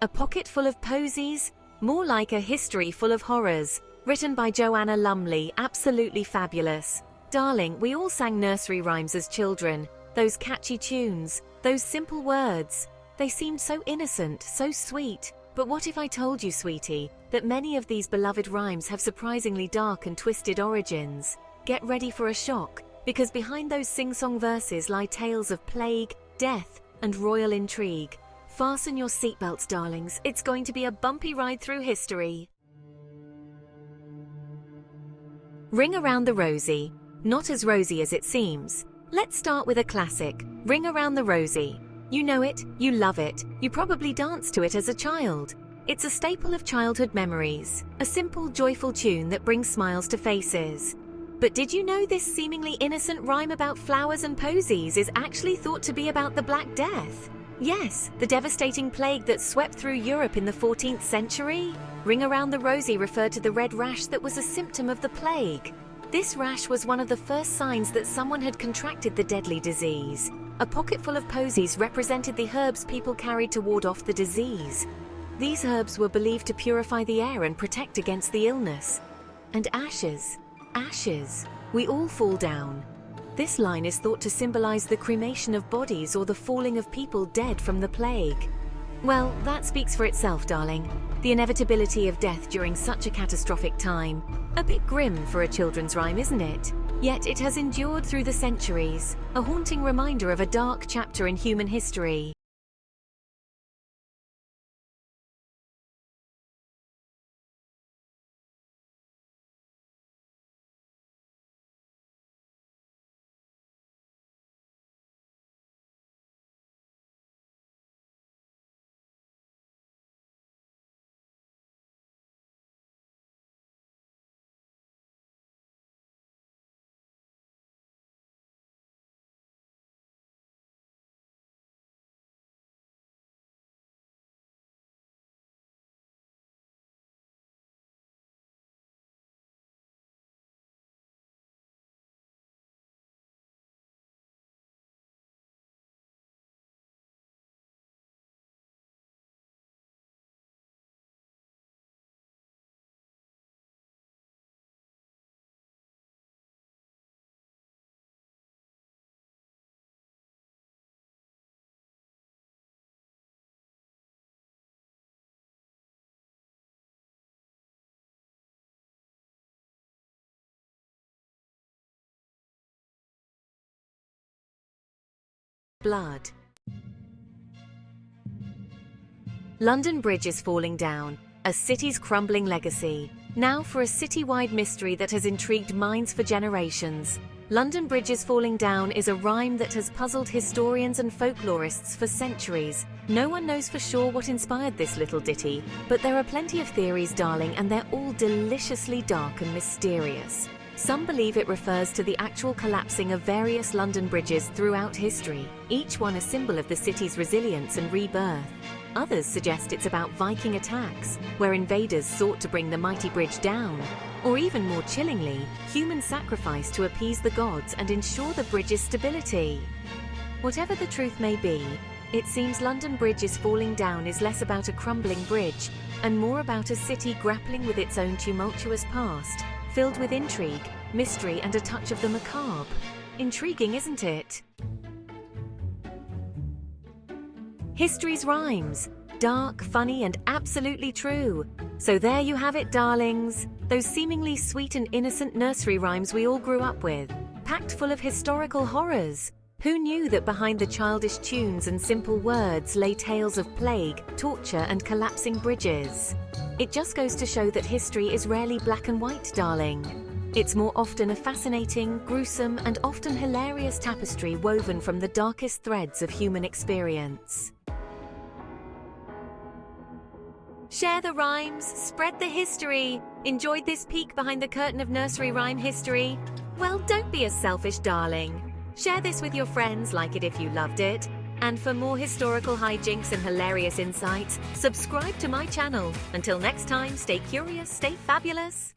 A pocket full of posies? More like a history full of horrors. Written by Joanna Lumley, absolutely fabulous. Darling, we all sang nursery rhymes as children. Those catchy tunes, those simple words. They seemed so innocent, so sweet. But what if I told you, sweetie, that many of these beloved rhymes have surprisingly dark and twisted origins? Get ready for a shock, because behind those sing-song verses lie tales of plague, death, and royal intrigue. Fasten your seatbelts, darlings. It's going to be a bumpy ride through history. Ring Around the Rosie. Not as rosy as it seems. Let's start with a classic, Ring Around the Rosie. You know it, you love it, you probably danced to it as a child. It's a staple of childhood memories, a simple, joyful tune that brings smiles to faces. But did you know this seemingly innocent rhyme about flowers and posies is actually thought to be about the Black Death? Yes, the devastating plague that swept through Europe in the 14th century. Ring Around the Rosie referred to the red rash that was a symptom of the plague. This rash was one of the first signs that someone had contracted the deadly disease. A pocket full of posies represented the herbs people carried to ward off the disease. These herbs were believed to purify the air and protect against the illness. And ashes, ashes, we all fall down. This line is thought to symbolize the cremation of bodies or the falling of people dead from the plague. Well, that speaks for itself, darling. The inevitability of death during such a catastrophic time. A bit grim for a children's rhyme, isn't it? Yet it has endured through the centuries, a haunting reminder of a dark chapter in human history. Blood. London Bridge is falling down, a city's crumbling legacy. Now for a city-wide mystery that has intrigued minds for generations. London Bridge is falling down is a rhyme that has puzzled historians and folklorists for centuries. No one knows for sure what inspired this little ditty, but there are plenty of theories, darling, and they're all deliciously dark and mysterious. Some believe it refers to the actual collapsing of various London bridges throughout history, each one a symbol of the city's resilience and rebirth. Others suggest it's about Viking attacks, where invaders sought to bring the mighty bridge down. Or even more chillingly, human sacrifice to appease the gods and ensure the bridge's stability. Whatever the truth may be, it seems London Bridge is falling down is less about a crumbling bridge and more about a city grappling with its own tumultuous past, filled with intrigue, mystery, and a touch of the macabre. Intriguing, isn't it? History's rhymes. Dark, funny, and absolutely true. So there you have it, darlings. Those seemingly sweet and innocent nursery rhymes we all grew up with, packed full of historical horrors. Who knew that behind the childish tunes and simple words lay tales of plague, torture, and collapsing bridges? It just goes to show that history is rarely black and white, darling. It's more often a fascinating, gruesome, and often hilarious tapestry woven from the darkest threads of human experience. Share the rhymes, spread the history. Enjoyed this peek behind the curtain of nursery rhyme history? Well, don't be a selfish darling. Share this with your friends, like it if you loved it. And for more historical hijinks and hilarious insights, subscribe to my channel. Until next time, stay curious, stay fabulous.